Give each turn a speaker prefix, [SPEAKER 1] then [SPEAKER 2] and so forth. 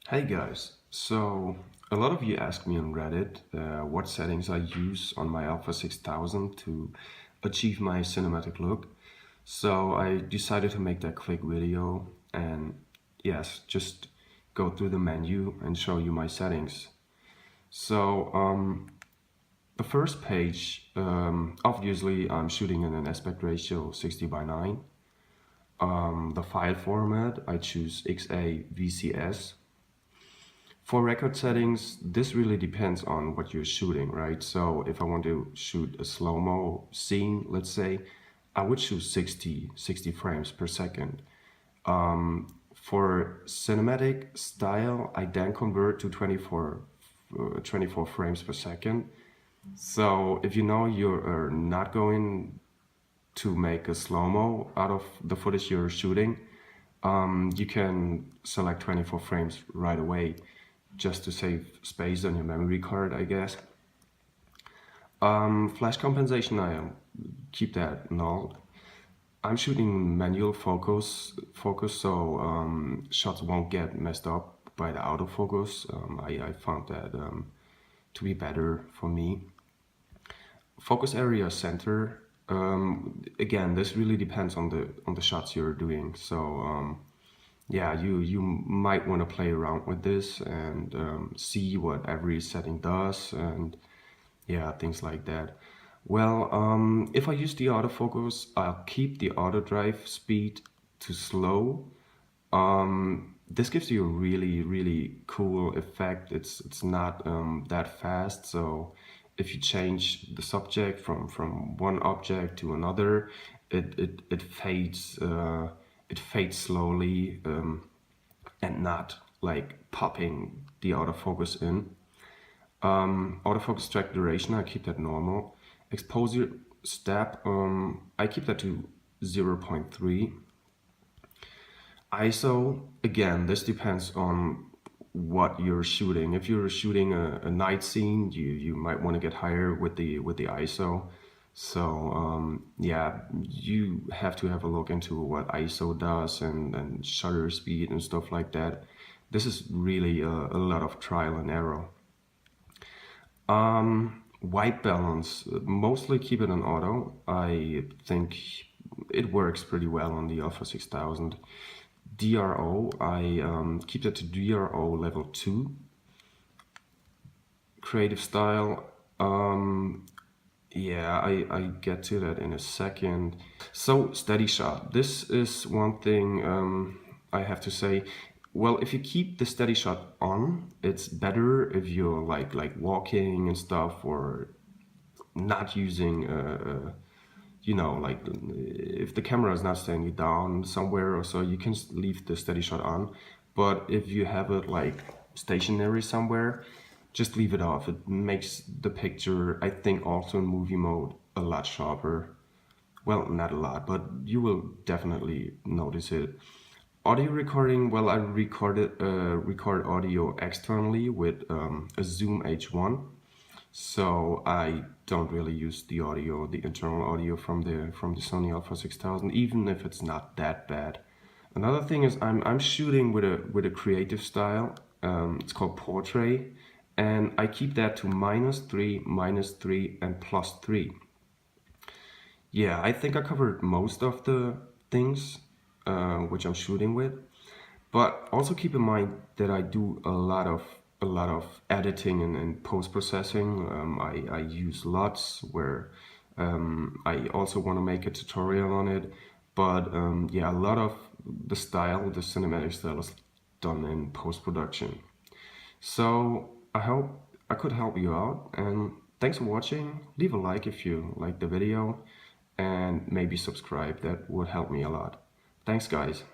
[SPEAKER 1] Hey guys, so a lot of you ask me on Reddit what settings I use on my Alpha 6000 to achieve my cinematic look. So I decided to make that quick video and yes, just go through the menu and show you my settings. So the first page, obviously I'm shooting in an aspect ratio 60:9. The file format, I choose XAVCS. For record settings, this really depends on what you're shooting, right? So if I want to shoot a slow-mo scene, let's say, I would shoot 60 frames per second. For cinematic style, I then convert to 24 frames per second. So if you know you're not going to make a slow-mo out of the footage you're shooting, you can select 24 frames right away just to save space on your memory card, I guess. Flash compensation, I keep that null. I'm shooting manual focus, so shots won't get messed up by the autofocus. I found that to be better for me. Focus area center. Again, this really depends on the shots you're doing. So yeah, you might want to play around with this and see what every setting does and yeah, things like that. Well, if I use the autofocus, I'll keep the auto drive speed to slow. This gives you a really cool effect. It's not that fast, so if you change the subject from one object to another, it fades slowly and not like popping the autofocus in. Autofocus track duration, I keep that normal. Exposure step, I keep that to 0.3. ISO, again, this depends on what you're shooting. If you're shooting a night scene, you might want to get higher with the ISO. So yeah, you have to have a look into what ISO does and shutter speed and stuff like that. This is really a lot of trial and error. White balance, mostly keep it on auto. I think it works pretty well on the Alpha 6000. DRO, I keep that to DRO level 2. Creative style, yeah, I get to that in a second. So steady shot, this is one thing I have to say. Well, if you keep the steady shot on, it's better if you're like walking and stuff, or not using you know, like if the camera is not standing down somewhere or so, you can leave the steady shot on. But if you have it like stationary somewhere, just leave it off. It makes the picture, I think, also in movie mode a lot sharper. Well, not a lot, but you will definitely notice it. Audio recording, well, I record audio externally with a Zoom H1. So I don't really use the audio, the internal audio from the Sony Alpha 6000, even if it's not that bad. Another thing is I'm shooting with a creative style. It's called portrait, and I keep that to -3, -3, and +3. Yeah, I think I covered most of the things which I'm shooting with. But also keep in mind that I do a lot of editing and post-processing. I use LUTs where I also want to make a tutorial on it. But yeah, a lot of the style, the cinematic style, is done in post-production. So I hope I could help you out, and thanks for watching. Leave a like if you liked the video and maybe subscribe. That would help me a lot. Thanks guys.